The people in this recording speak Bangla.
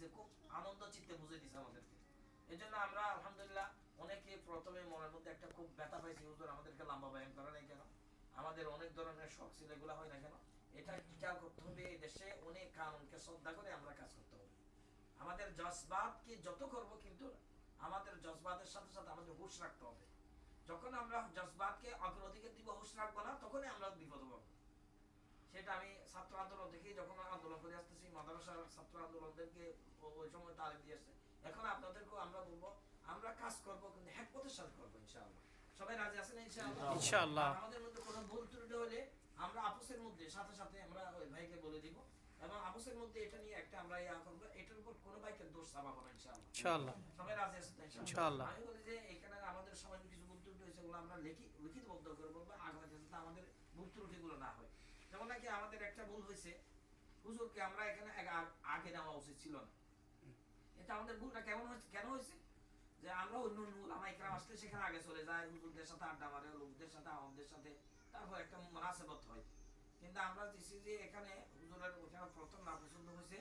দিছে, খুব আনন্দ চিত্তে বুঝে দিছে আমাদেরকে। এই জন্য আমরা আলহামদুলিল্লাহ অনেকে প্রথমে মনের মধ্যে একটা খুব ব্যথা পাইছি, হুজুর আমাদেরকে লম্বা বয়ান করে নাই কেন, আমাদের অনেক ধরনের শখ ছিল এগুলো হয় না কেন। এটা খেয়াল করতে হবে, এই দেশে অনেক কানুনকে শ্রদ্ধা করে আমরা কাজ করতে হবে। আমাদের জজবাতকে যত করব, কিন্তু আমাদের জজবাতের সাথে সাথে আমাদের হুঁশ রাখতে হবে। যখন আমরা জজবাতকে অগ্রাধিকার দিব, হুঁশ রাখবো না, তখনই আমরা বিপদে পড়বো। সেটা আমি ছাত্র আন্দোলন থেকে যখন আন্দোলন করে আসতেছি, মাদ্রাসার ছাত্র আন্দোলনদেরকে ওই সময় তারিখ দিয়ে আসছে। এখন আপনাদেরকেও আমরা বলবো, আমরা কাজ করবো কিন্তু হ্যাকপথের সাথে করবো ইনশাআল্লাহ। সবাই রাজি আছেন ইনশাআল্লাহ? ইনশাআল্লাহ। আমাদের মধ্যে কোনো ভুল ত্রুটি হলে আমরা আপসের মধ্যে সাথে সাথে আমরা ওই ভাইকে বলে দিব, এবং আপসের মধ্যে এটা নিয়ে একটা আমরা ইয়া করবো, এটার উপর কোনো ভাইকে দোষ চাপাবো না ইনশাআল্লাহ। ইনশাআল্লাহ। সবাই রাজি আছেন তো ইনশাআল্লাহ। আমি বলি যে এখানে আমাদের সময় কিছু ভুল ত্রুটি হয়েছে, ওগুলো আমরা লিখিত বদ্ধ করে বলবো, আগামী যাতে আমাদের ভুল ত্রুটিগুলো না হয়। যেমন নাকি আমাদের একটা ভুল হয়েছে, হুজুরকে আমরা এখানে আগে নেওয়া উচিত ছিল না। এটা আমাদের ভুলটা কেমন হয়েছে, কেন হয়েছে, যে আমরা অন্য ওলামা ইকরাম আসলে সেখানে আগে চলে যায়, হুজুরদের সাথে আড্ডা মারে, লোকদের সাথে আমাদের সাথে, তারপর একটা মুনাসেবত হয়। কিন্তু আমরা দিছি যে এখানে হুজুরের ওখানে প্রথম না পছন্দ হয়েছে,